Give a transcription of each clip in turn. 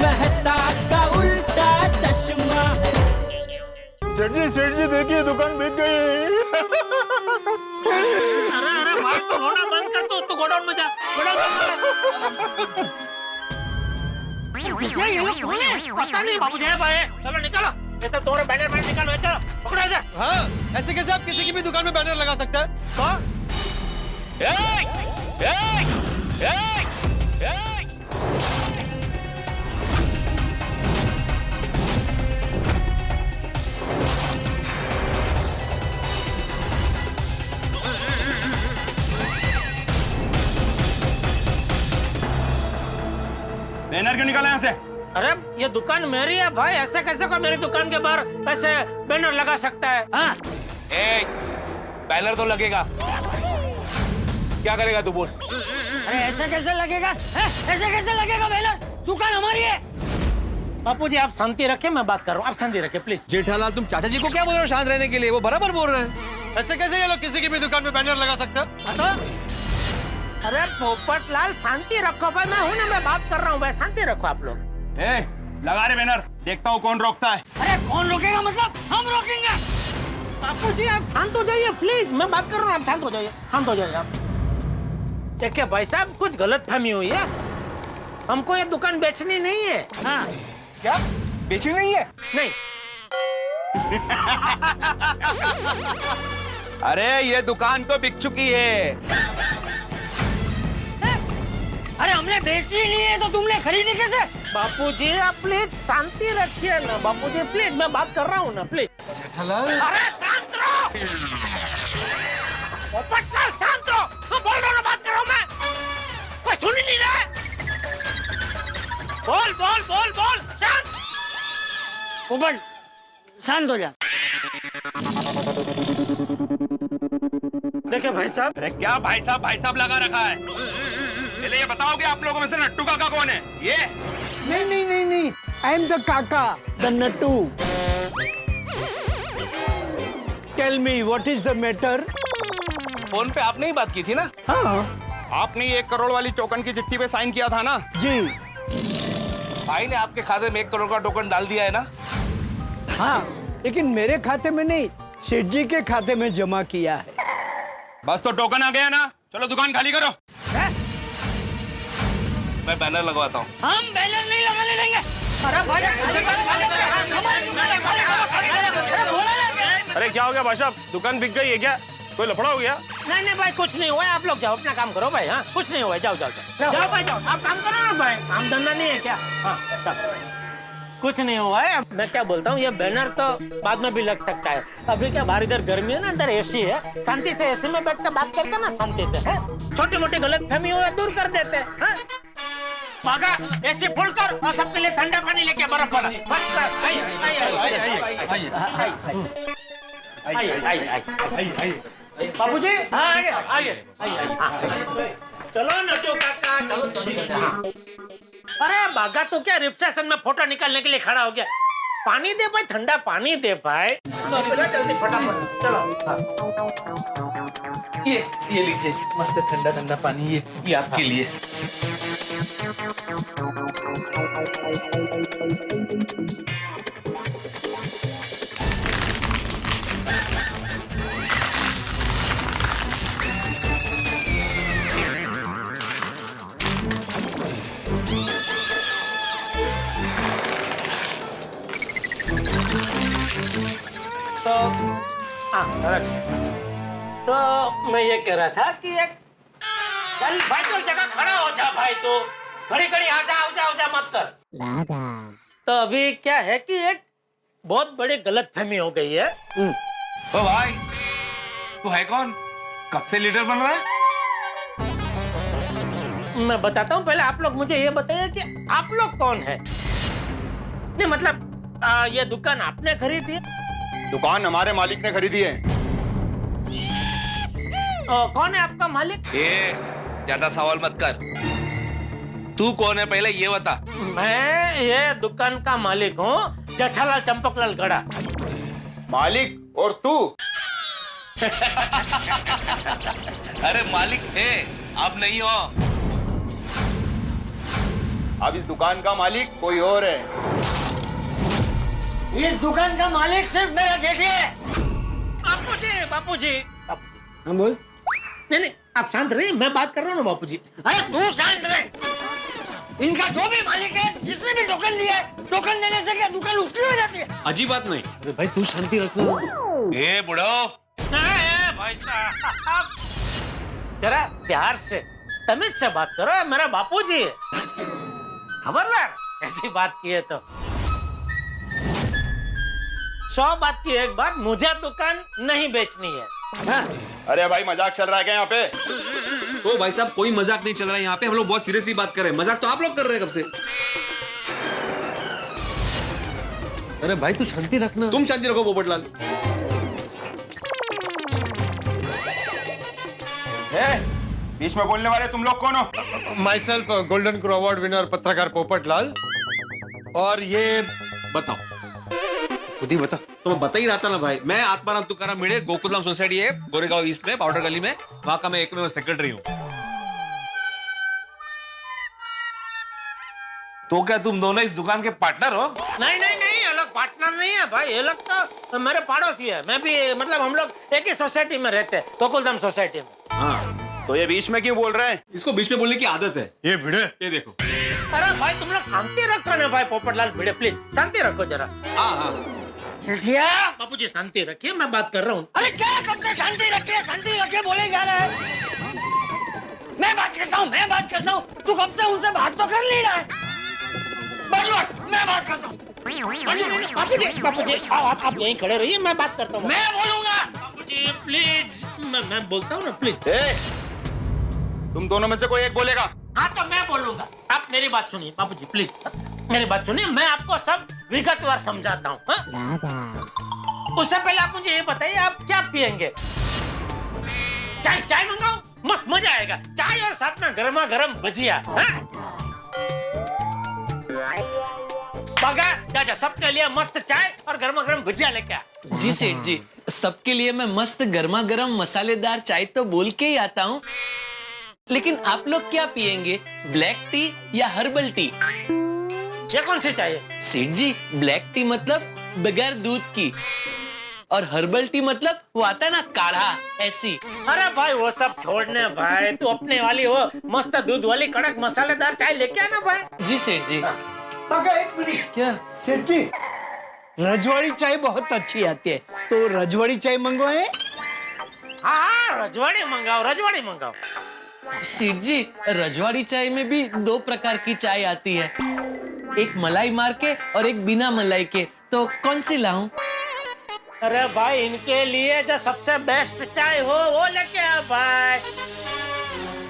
मेहता का उल्टा चश्मा। सेठ जी देखिए दुकान बिक गई। अरे भाई तो रोना बंद कर, तू गोडाउन में जा, ये लोग कौन है? पता नहीं बाबू जय भाई, चलो निकालो, ऐसा तोरे बैनर बैनर निकालो, चलो पकड़ो इधर। हाँ, ऐसे कैसे आप किसी की भी दुकान में बैनर लगा सकते हैं? कौन? बैनर क्यों निकाला यहाँ से? अरे ये दुकान मेरी है भाई, ऐसे कैसे कोई मेरी दुकान के बाहर ऐसे बैनर लगा सकता है? हाँ? बैनर तो लगेगा, क्या करेगा तू बोल? अरे ऐसे कैसे लगेगा? ऐसे कैसे लगेगा बैनर? दुकान हमारी है। बापू जी आप शांति रखे, मैं बात कर रहा हूँ, आप शांति रखे प्लीज। जेठालाल तुम चाचा जी को क्या बोल रहे हो शांत रहने के लिए? वो बराबर बोल रहे हैं। ऐसे कैसे ये लोग किसी की भी दुकान में बैनर लगा सकते हैं? तो अरे पोपटलाल शांति रखो भाई, मैं हूँ ना, मैं बात कर रहा हूँ भाई, शांति रखो आप लोग। लगा रहे बैनर, देखता हूँ कौन रोकता है। अरे कौन रोकेगा मतलब? हम रोकेंगे। बापू जी आप शांत हो जाइए प्लीज, मैं बात कर रहा हूँ, आप शांत हो जाइए, शांत हो जाइए आप। देखिए भाई साहब कुछ गलतफहमी हुई है, हमको ये दुकान बेचनी नहीं है। हाँ क्या बेचनी नहीं है? नहीं। अरे ये दुकान तो बिक चुकी है। अरे हमने बेची नहीं है तो तुमने खरीदी कैसे? बापूजी आप प्लीज शांति रखिए ना, बापूजी प्लीज, मैं बात कर रहा हूँ ना प्लीज। जेठालाल अरे शांत रहो, पोपटलाल शांत रहो, मैं बोल रहा हूँ ना, बात कर रहा हूँ मैं, कोई सुन ही नहीं रहा। बोल बोल बोल बोल, शांत। पोपट शांत हो जा। देखिए भाई साहब। अरे क्या भाई साहब लगा रखा है? पहले ये बताओ कि आप लोगों में से नट्टू काका कौन है? ये नहीं, I am the kaka, the Nattu. Tell me what is the matter? Phone पे आपने ही बात की थी ना? हाँ आपने 1 करोड़ वाली टोकन की चिट्ठी पे साइन किया था ना? जी भाई ने आपके खाते में 1 करोड़ का टोकन डाल दिया है ना? हाँ, लेकिन मेरे खाते में नहीं, सेठ जी के खाते में जमा किया है। बस तो टोकन आ गया ना, चलो दुकान खाली करो। मैं बैनर लगवाता हूँ। हम बैनर नहीं लगाने देंगे। अरे भाई अरे क्या हो गया भाई साहब, दुकान बिक गई है क्या? कोई लफड़ा हो गया? नहीं भाई कुछ नहीं हुआ, आप लोग जाओ अपना काम करो भाई। हाँ कुछ नहीं हुआ, जाओ जाओ भाई जाओ, आप काम करो ना भाई, काम धंधा नहीं है क्या? हाँ कुछ नहीं हुआ है। अब मैं क्या बोलता हूँ, ये बैनर तो बाद में भी लग सकता है, अभी क्या बाहर इधर गर्मी है ना, अंदर एसी है, शांति से एसी में बैठ कर बात करते ना, शांति से है, छोटी मोटी गलतफहमी हो दूर कर देते हैं। भागा एसी फुल कर और सबके लिए ठंडा पानी लेके बर्फ वाला। बाबूजी आइए। चलो नटू काका, चलो। अरे भागा तो क्या, रिसेप्शन में फोटो निकालने के लिए खड़ा हो गया? पानी दे भाई, ठंडा पानी दे भाई। जल्दी फटाफट चलो। ये लीजिए मस्त ठंडा ठंडा पानी, ये आपके लिए। तो तो मैं ये कह रहा था कि एक चल भाई तो जगह खड़ा हो जा भाई, तो घड़ी घड़ी आ जा मत कर। तो अभी क्या है कि एक बहुत बड़ी गलतफहमी हो गई है। ओ भाई तू है कौन? कब से लीडर बन रहा है? मैं बताता हूँ, पहले आप लोग मुझे ये बताइए कि आप लोग कौन है? नहीं मतलब ये दुकान आपने खरीदी है? दुकान हमारे मालिक ने खरीदी है। कौन है आपका मालिक? ज्यादा सवाल मत कर, तू कौन है पहले ये बता। मैं ये दुकान का मालिक हूँ, जेठालाल चंपकलाल गड़ा। मालिक और तू? अरे मालिक थे, अब नहीं हो। अब इस दुकान का मालिक कोई और है। इस दुकान का मालिक सिर्फ मेरा जेठी है। बापूजी बापूजी हाँ बोल। नहीं नहीं आप शांत रहिए, मैं बात कर रहा हूँ ना बापूजी। अरे तू शांत रहे। इनका जो भी मालिक है, जिसने भी टोकन लिया है, टोकन देने से क्या दुकान उसकी हो जाती है? अजीब बात नहीं। अरे भाई तू शांति रखना। ए बुढ़ो, भाई साहब जरा प्यार से तमीज से बात करो, मेरा बापूजी है, खबरदार ऐसी बात की है तो 100 बात की एक बात, मुझे दुकान नहीं बेचनी है। हाँ? अरे भाई मजाक चल रहा है क्या यहाँ पे? तो भाई साहब कोई मजाक नहीं चल रहा है यहाँ पे, हम लोग बहुत सीरियसली बात कर रहे हैं। मजाक तो आप लोग कर रहे हैं कब से। अरे भाई तू शांति रखना। तुम शांति रखो पोपटलाल। बीच में बोलने वाले तुम लोग कौन हो? My self golden crow award winner पत्रकार पोपटलाल। और ये बताओ, खुद ही बता। तो मैं बता ही रहा था ना भाई, मैं आत्माराम तुकाराम भिड़े, गोकुलधाम सोसाइटी है गोरेगांव ईस्ट में, पाउडर गली में, वहां का मैं एकमेव सेक्रेटरी हूँ। तो क्या तुम दोनों इस दुकान के पार्टनर हो? नहीं नहीं नहीं, ये लोग पार्टनर नहीं है भाई, ये लोग तो मेरे पड़ोसी है। मैं भी मतलब हम लोग एक ही सोसाइटी में रहते हैं, गोकुलधाम सोसाइटी में। हाँ, तो ये बीच में क्यों बोल रहे हैं? इसको बीच में बोलने की आदत है। ये भिड़े, ये देखो। अरे भाई तुम लोग शांति रखो ना भाई, पोपटलाल भिड़े प्लीज शांति रखो जरा। हाँ हाँ, जेठिया, बापूजी शांति रखिए, मैं बात कर रहा हूँ। अरे क्या कब से शांति रखे बोले जा रहा है? मैं बात करता हूँ, तू कब से उनसे बात तो कर नहीं रहा है। मैं बात करता हूँ। बापूजी आप यहीं खड़े रहिए, मैं बात करता हूँ। मैं बोलूंगा। बापूजी प्लीज, मैं बोलता हूँ ना प्लीज। तुम दोनों में से कोई एक बोलेगा। हाँ तो मैं बोलूंगा, आप मेरी बात सुनिए बापूजी प्लीज, मेरी बात सुनिए, मैं आपको सब विगतवार समझाता हूँ। उससे पहले आप मुझे ये बताइए, आप क्या पियेंगे? चाय मंगाऊं? मस्त मजा आएगा, चाय और साथ में गर्मा गर्म भजिया। जा सबके लिए मस्त चाय और गर्मा गर्म भजिया लेके आ। जी सेठ जी, सबके लिए मैं मस्त गर्मा गर्म मसालेदार चाय तो बोल के ही आता हूँ, लेकिन आप लोग क्या पियेंगे, ब्लैक टी या हर्बल टी? ये कौन सी चाहिए? सेठ जी, ब्लैक टी मतलब बगैर दूध की, और हर्बल टी मतलब वो आता है ना काढ़ा, ऐसी। अरे भाई वो सब छोड़ने भाई, तू अपने वाली हो मस्त दूध वाली कड़क मसालेदार चाय लेके आना भाई। जी सेठ जी। एक मिनट, क्या सेठ जी, रजवाड़ी चाय बहुत अच्छी आती है, तो रजवाड़ी चाय मंगवाए? हाँ रजवाड़ी मंगाओ। सेठ जी, रजवाड़ी चाय में भी 2 प्रकार की चाय आती है, एक मलाई मार के और एक बिना मलाई के, तो कौन सी लाऊं? अरे भाई इनके लिए जो सबसे बेस्ट चाय हो वो लेके आ भाई,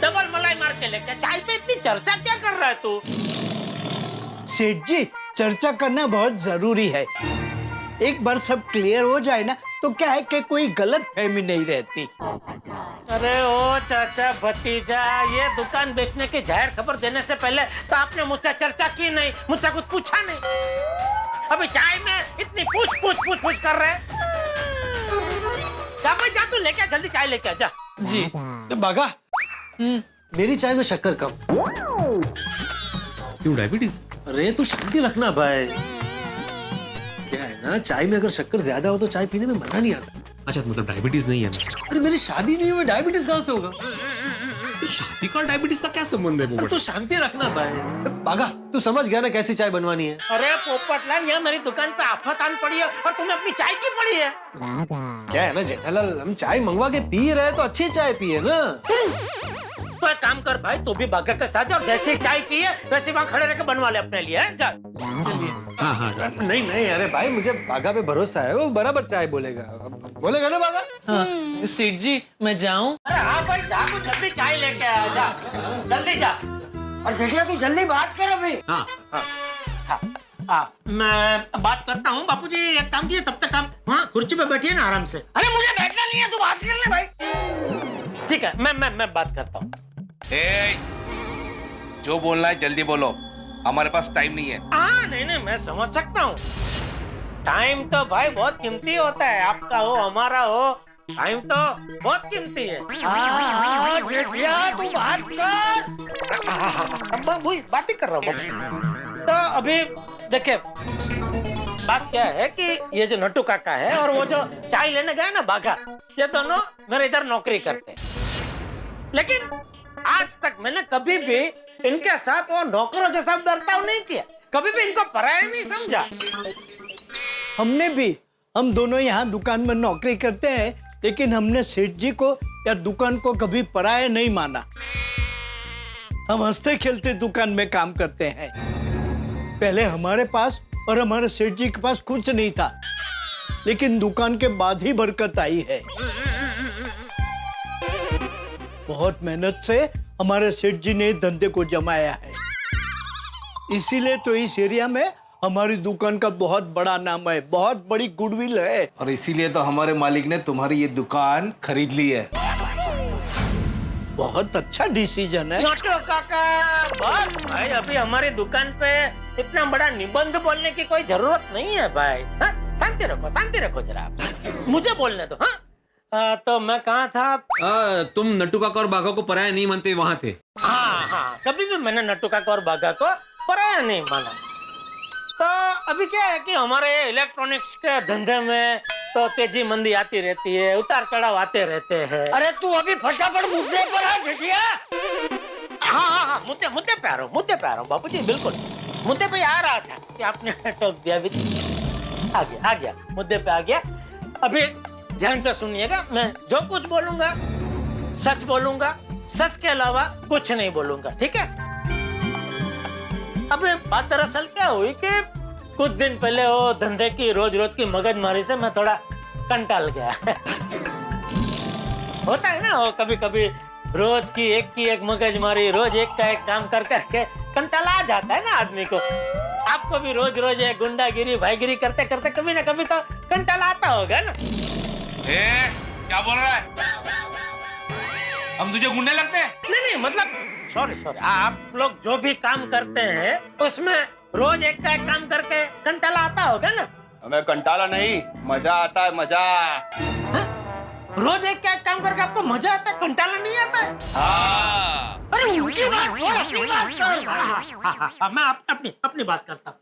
डबल मलाई मार के लेके। चाय पे इतनी चर्चा क्या कर रहा है तू? सेठ जी, चर्चा करना बहुत जरूरी है। एक बार सब क्लियर हो जाए ना, तो क्या है कि कोई गलत फहमी नहीं रहती। अरे ओ चाचा भतीजा, ये दुकान बेचने की जाहिर खबर देने से पहले तो आपने मुझसे चर्चा की नहीं, मुझसे कुछ पूछा नहीं। अभी चाय में इतनी पूछ कर रहे। जा भाई जा, तू लेके जल्दी चाय लेके आ जा। जी। बागा, मेरी चाय में शक्कर कम। क्यों, डायबिटीज? अरे तू शांति रखना भाई। क्या है ना, चाय में अगर शक्कर ज्यादा हो तो चाय पीने में मजा नहीं आता। अच्छा तो मतलब डायबिटीज नहीं है? अरे मेरी शादी नहीं हुई, डायबिटीज कहाँ से होगा? तो शादी का डायबिटीज का क्या संबंध है? तू शांति रखना भाई। बागा, तू समझ गया ना कैसी चाय बनवानी है? अरे पोपटलाल, यहाँ मेरी दुकान पे आफत आन पड़ी है और तुम्हें अपनी चाय की पड़ी है। क्या है ना जेठालाल, हम चाय मंगवा के पी रहे तो अच्छी चाय पिए ना। तो एक काम कर भाई, तू भी बागा के साथ जा, जैसे चाय चाहिए वैसे वहाँ खड़े रह के बनवा ले अपने लिए। जा। हाँ, नहीं अरे भाई, मुझे बागा पे भरोसा है, वो बराबर चाय बोलेगा ना बागा? हाँ, सेठ जी मैं जाऊं? अरे हाँ भाई जा, तू जल्दी चाय लेके आ जा, जल्दी जा। और जेठिया तू जल्दी बात कर अभी। हाँ, मैं बात करता हूँ बापूजी, एक काम कीजिए, तब तक आप वहाँ कुर्सी पे बैठिए ना आराम से। अरे मुझे बैठना नहीं है, तू बात कर ले भाई। ठीक है, मैं बात करता हूँ। जो बोलना है जल्दी बोलो, हमारे पास टाइम नहीं है। नहीं, मैं समझ सकता हूँ। टाइम तो भाई बहुत कीमती होता है, आपका हो हमारा हो, टाइम तो बहुत कीमती है। हाँ जेठिया तू बात कर। अब वही बात ही कर रहा हूँ। तो अभी देखिए बात क्या है कि ये जो नट्टू काका है और वो जो चाय लेने गया ना बाघा, ये दोनों मेरे इधर नौकरी करते हैं। लेकिन आज तक मैंने कभी भी इनके साथ वो नौकरों जैसा बर्ताव नहीं किया, कभी भी इनको पराया नहीं समझा। हमने भी, हम दोनों यहाँ दुकान में नौकरी करते हैं, लेकिन हमने सेठ जी को या दुकान को कभी पराया नहीं माना। हम हंसते खेलते दुकान में काम करते हैं। पहले हमारे पास और हमारे सेठ जी के पास कुछ नहीं था, लेकिन दुकान के बाद ही बरकत आई है। बहुत मेहनत से हमारे सेठ जी ने धंधे को जमाया है, इसीलिए तो इस एरिया में हमारी दुकान का बहुत बड़ा नाम है, बहुत बड़ी गुडविल है। और इसीलिए तो हमारे मालिक ने तुम्हारी ये दुकान खरीद ली है। बहुत अच्छा डिसीजन है। नट्टू काका बस भाई, अभी हमारी दुकान पे इतना बड़ा निबंध बोलने की कोई जरूरत नहीं है भाई। हाँ? शांति रखो जरा आप। मुझे बोलने दो। हाँ तो मैं कहाँ था? तुम नट्टू काका और बाघा को पराया नहीं मानते वहां थे। हाँ कभी भी मैंने नट्टू काका और बाघा को पराया नहीं माना। तो अभी क्या है कि हमारे इलेक्ट्रॉनिक्स के धंधे में तो तेजी मंदी आती रहती है, उतार चढ़ाव आते रहते हैं। अरे तू अभी फटाफट मुद्दे पर आ जेठिया। हाँ मुद्दे पे आ रहा हूँ बापू जी, बिल्कुल मुद्दे पे आ रहा था कि आपने टोक दिया भी। आ गया मुद्दे पे आ गया। अभी ध्यान से सुनिएगा, मैं जो कुछ बोलूंगा सच बोलूंगा, सच के अलावा कुछ नहीं बोलूंगा, ठीक है? अबे बात दरअसल क्या हुई कि कुछ दिन पहले वो धंधे की रोज की मगजमारी से मैं थोड़ा कंटाल गया। होता है ना वो कभी कभी रोज की एक मगजमारी, रोज एक का एक काम कर करके कंटाला आ जाता है ना आदमी को। आपको भी रोज एक गुंडागिरी भाईगिरी करते करते कभी ना कभी तो कंटाला आता होगा ना। क्या बोल रहा है? हम तुझे गुंडे लगते हैं? नहीं मतलब सॉरी आप लोग जो भी काम करते हैं उसमें रोज एक का एक काम करके कंटाला आता होगा ना। हमें कंटाला नहीं, मजा आता है, मजा। रोज एक का एक काम करके आपको मजा आता है, कंटाला नहीं आता है? हाँ। अरे उनकी बात छोड़, अपनी बात कर। मैं अपनी बात करता हूँ।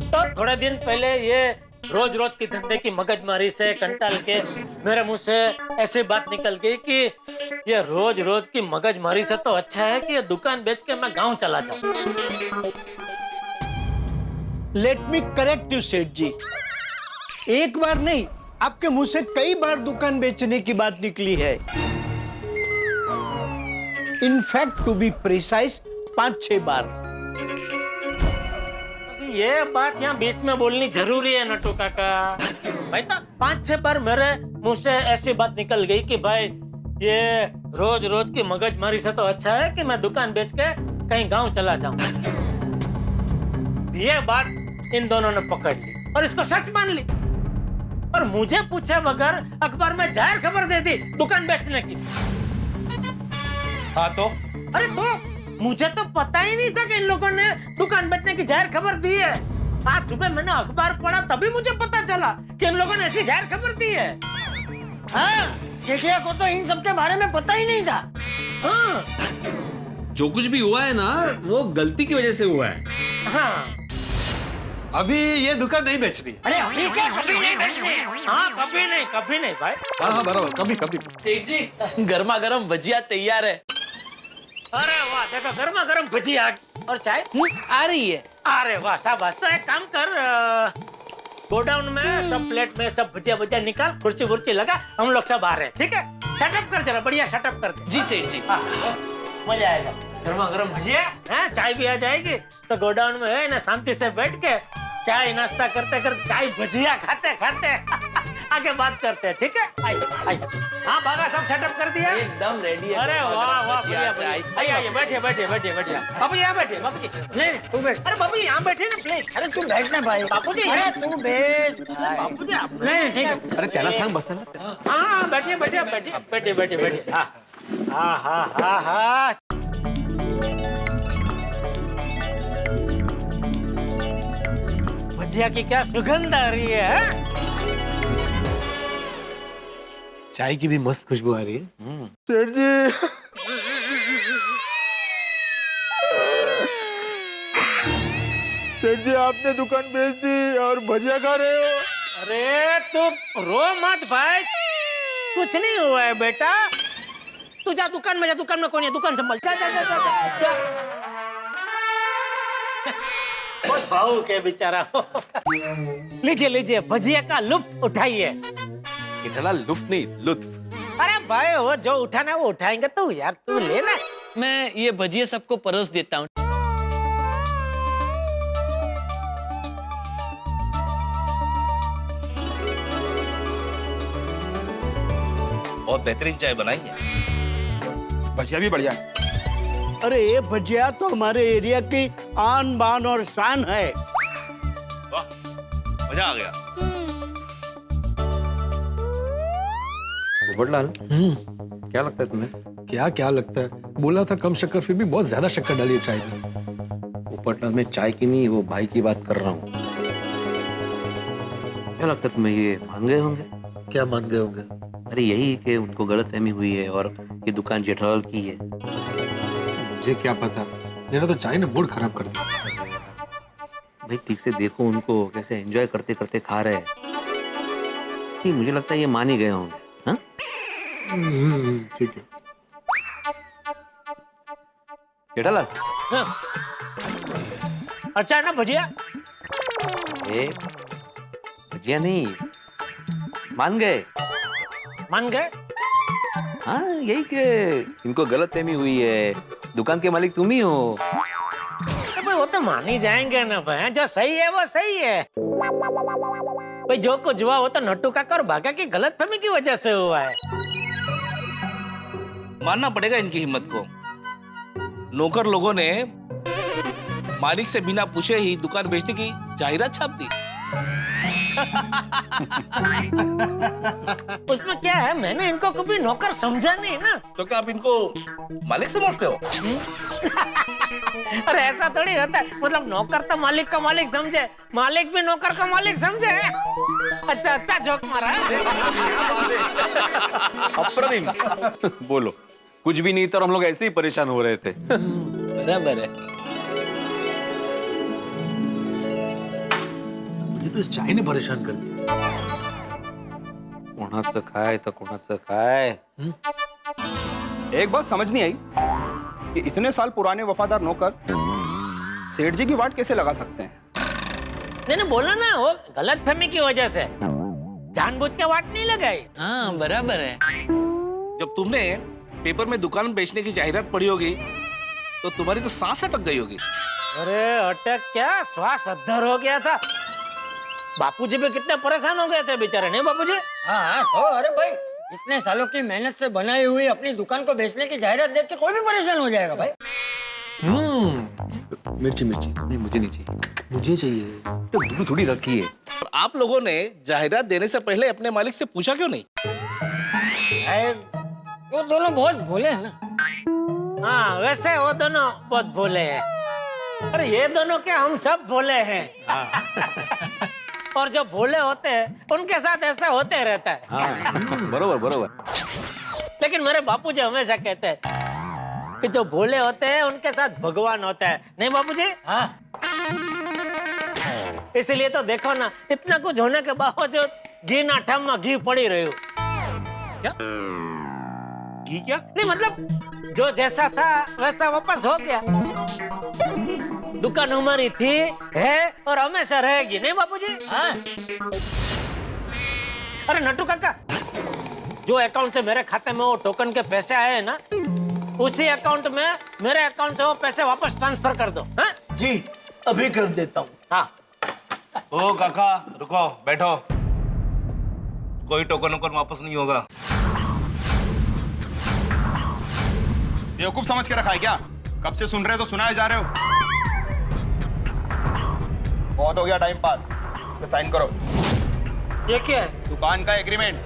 तो थोड़े दिन पहले ये रोज की धंधे की मगजमारी से कंटाल के मेरे मुंह से ऐसी बात निकल गई कि ये रोज की मगजमारी से तो अच्छा है कि ये दुकान बेच के मैं गांव चला जाऊं। लेट मी करेक्ट यू सेठ जी, एक बार नहीं आपके मुंह से कई बार दुकान बेचने की बात निकली है। इनफैक्ट टू बी प्रिसाइज 5-6 बार। ये बात यहाँ बीच में बोलनी जरूरी है नट्टू काका। भाई तो 5-6 बार मेरे मुंह से ऐसी बात निकल गई कि भाई ये रोज की मगजमारी से तो अच्छा है कि मैं दुकान बेच के कहीं गांव चला जाऊं। ये बात इन दोनों ने पकड़ ली और इसको सच मान ली और मुझे पूछे बगैर अखबार में जाहिर खबर दे दी दुकान बेचने की। हाँ तो? अरे तो मुझे तो पता ही नहीं था कि इन लोगों ने दुकान बेचने की जाहिर खबर दी है। आज सुबह मैंने अखबार पढ़ा तभी मुझे पता चला कि इन लोगों ने ऐसी जाहिर खबर दी है। हाँ जेठिया को तो इन सब के बारे में पता ही नहीं था। हाँ जो कुछ भी हुआ है ना वो गलती की वजह से हुआ है। हाँ अभी ये दुकान नहीं बेचनी। अरे अभी क्या, कभी नहीं बेचनी। हाँ कभी नहीं भाई। हाँ बराबर, कभी सेठ जी गर्मा गर्म भजिया तैयार है। अरे वाह, देखो गर्मा गर्म भजिया और चाय आ रही है। अरे वाह शाबाश। तो एक काम कर, गोडाउन में सब प्लेट में सब भजिया निकाल, कुर्सी लगा, हम लोग सब आ रहे हैं, ठीक है? सेटअप कर जरा, बढ़िया सेटअप कर दे। जी सेठ जी। हाँ, बस मजा आएगा। गर्मा गर्म भजिया है, चाय भी आ जाएगी तो गोडाउन में है ना शांति से बैठ के चाय नाश्ता करते चाय भजिया खाते आगे बात करते हैं, ठीक है? आइए। हाँ भागा, सब सेटअप कर दिया? एकदम रेडी है। अरे वाह बढ़िया। चाय। आइए बैठिए। बाबू यहाँ बैठे, बाबू जी। नहीं तू बैठ। अरे बाबू यहाँ बैठे ना प्लीज। अरे तू बैठना भाई। बापू जी अरे तू बैठ। बापू जी आप नहीं ठीक है। अरे त्याला सांग बसायला। हाँ बैठिए। हाँ। भजिया की क्या सुगंध आ रही है? चाय की भी मस्त खुशबू आ रही है। सेठ जी, सेठ जी आपने दुकान बेच दी और भजिया खा रहे हो। अरे तू रो मत भाई, कुछ नहीं हुआ है बेटा। तू जा दुकान में, जा दुकान में कौन है, दुकान संभाल, जा जा जा जा, जा। बहुत भावुक है बेचारा। लीजिए लीजिए, भजिया का लुत्फ उठाइए। इतना लुत्फ नहीं, लुत्फ। अरे भाई वो जो उठाना वो उठाएंगे, तू यार तू लेना। मैं ये भजिए सबको परोस देता हूँ। बहुत बेहतरीन चाय बनाई है। भजिया भी बढ़िया है। अरे ये भजिया तो हमारे एरिया की आन बान और शान है। वाह, मजा आ गया। पोपटलाल, क्या लगता है तुम्हें? क्या क्या लगता है? बोला था कम शक्कर, फिर भी बहुत ज्यादा शक्कर डाली है चाय में। पोपटलाल, मैं चाय की नहीं वो भाई की बात कर रहा हूँ। क्या लगता है तुम्हें, ये मान गए होंगे? क्या मान गए होंगे? अरे यही कि उनको गलतफहमी हुई है और ये दुकान जेठालाल की है। मुझे क्या पता, मेरा तो चाय ने मूड खराब कर दिया। भाई ठीक से देखो उनको, कैसे एंजॉय करते करते खा रहे हैं। नहीं, मुझे लगता है ये मान ही गए होंगे। हाँ, ठीक है। जेठालाल, अच्छा है ना भजिया? ए, भजिया नहीं, मान गए। मान गए? हाँ, यही कि इनको गलतफहमी हुई है, दुकान के मालिक तुम ही हो। तो भाई वो तो मान ही जाएंगे ना भाई, जो सही है वो सही है भाई। जो कुछ हुआ वो तो नट्टू काका और भागा की गलतफहमी की वजह से हुआ है। मानना पड़ेगा इनकी हिम्मत को। नौकर लोगों ने मालिक से बिना पूछे ही दुकान बेचने की जाहिरात छाप दी। उसमें क्या है, मैंने इनको कभी नौकर समझा नहीं ना। तो क्या आप इनको मालिक समझते हो? अरे ऐसा थोड़ी होता है, मतलब नौकर तो मालिक का मालिक समझे, मालिक भी नौकर का मालिक समझे। अच्छा अच्छा जोक मारा है। अप्रतिम। बोलो, कुछ भी नहीं तो हम लोग ऐसे ही परेशान हो रहे थे। बराबर है। मुझे तो इस चाय ने परेशान कर दिया। कोणाचं काय तर कोणाचं काय। एक बात समझ नहीं आई कि इतने साल पुराने वफादार नौकर सेठ जी की वाट कैसे लगा सकते हैं? मैंने बोला ना, वो गलतफहमी की वजह से जानबूझ के वाट नहीं लगाई। हाँ बराबर है। जब तुमने पेपर में दुकान बेचने की जाहिरात पढ़ी होगी तो तुम्हारी तो सांस अटक गई होगी। अरे अटक क्या, श्वास अद्धर हो गया था। बापूजी भी कितने परेशान हो गए थे बेचारे, नहीं बापूजी? हाँ तो अरे भाई, इतने सालों की मेहनत से बनाई हुई अपनी दुकान को बेचने की जाहिरात देख के कोई भी परेशान हो जाएगा भाई। मिर्ची मिर्ची नहीं, मुझे नहीं चाहिए। मुझे चाहिए। तो थोड़ी रखी है। और आप लोगों ने जाहिरात देने से पहले अपने मालिक से पूछा क्यों नहीं? अरे वो दोनों बहुत भोले हैं ना। हाँ वैसे वो दोनों बहुत भोले हैं। अरे ये दोनों क्या, हम सब भोले हैं। और जो भोले होते हैं उनके साथ ऐसा होते रहता है। हाँ, बरोबर बरोबर। लेकिन मेरे बापूजी हमेशा कहते हैं कि जो भोले होते हैं उनके साथ भगवान होता है, नहीं बापूजी? हाँ इसीलिए तो देखो ना, इतना कुछ होने के बावजूद घी ना ठम में घी पड़ी रही हूँ। क्या घी? क्या नहीं मतलब जो जैसा था वैसा वापस हो गया। दुकान हमारी थी, है और हमेशा रहेगी, नहीं बापूजी? हाँ। अरे नट्टू काका, जो अकाउंट से मेरे खाते में वो टोकन के पैसे आए हैं ना, उसी अकाउंट में मेरे अकाउंट से वो पैसे वापस ट्रांसफर कर दो। हाँ जी अभी कर देता हूँ। हाँ ओ काका रुको, बैठो। कोई टोकन वोकन वापस नहीं होगा। बेवकूफ समझ के रखा है क्या? कब से सुन रहे हो तो सुनाए जा रहे हो। बहुत हो गया टाइम पास, इस पे साइन करो। ये क्या है? दुकान का एग्रीमेंट।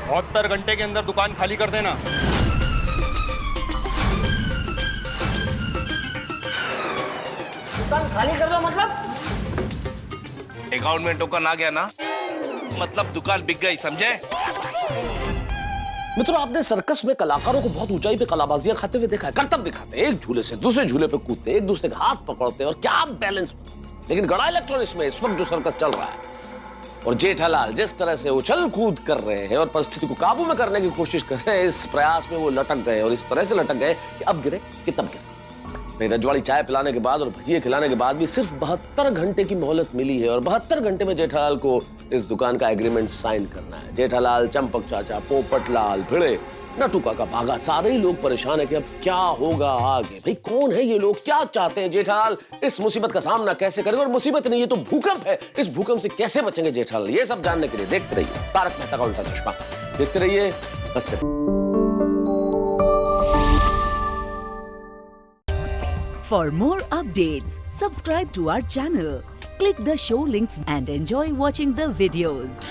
72 घंटे के अंदर दुकान खाली कर देना। दुकान खाली कर दो मतलब? अकाउंट में टोकन आ गया ना, मतलब दुकान बिक गई, समझे? मित्रों, आपने सर्कस में कलाकारों को बहुत ऊंचाई पे कलाबाजियां खाते हुए देखा है। करतब दिखाते हैं, एक झूले से दूसरे झूले पे कूदते हैं, एक दूसरे का हाथ पकड़ते हैं और क्या बैलेंस। लेकिन गड़ा इलेक्ट्रॉनिक्स में इस वक्त जो सर्कस चल रहा है और जेठालाल जिस तरह से उछल कूद कर रहे हैं और परिस्थिति को काबू में करने की कोशिश कर रहे हैं, इस प्रयास में वो लटक गए और इस तरह से लटक गए कि अब गिरे कि तब गिरे। रजवाड़ी चाय पिलाने के बाद और भजिए खिलाने के बाद भी सिर्फ 72 घंटे की मोहलत मिली है और 72 घंटे में जेठालाल को इस दुकान का एग्रीमेंट साइन करना है। जेठालाल, चंपक चाचा, पोपटलाल, भिड़े, नटू काका, भागा, सारे ही लोग परेशान है कि अब क्या होगा आगे। भाई कौन है ये लोग, क्या चाहते हैं? जेठालाल इस मुसीबत का सामना कैसे करेंगे? और मुसीबत नहीं, ये तो भूकंप है। इस भूकंप से कैसे बचेंगे जेठालाल? ये सब जानने के लिए देखते रहिए तारक मेहता का उल्टा चश्मा। देखते रहिए, हंसते रहिए। For more updates, subscribe to our channel, click the show links and enjoy watching the videos.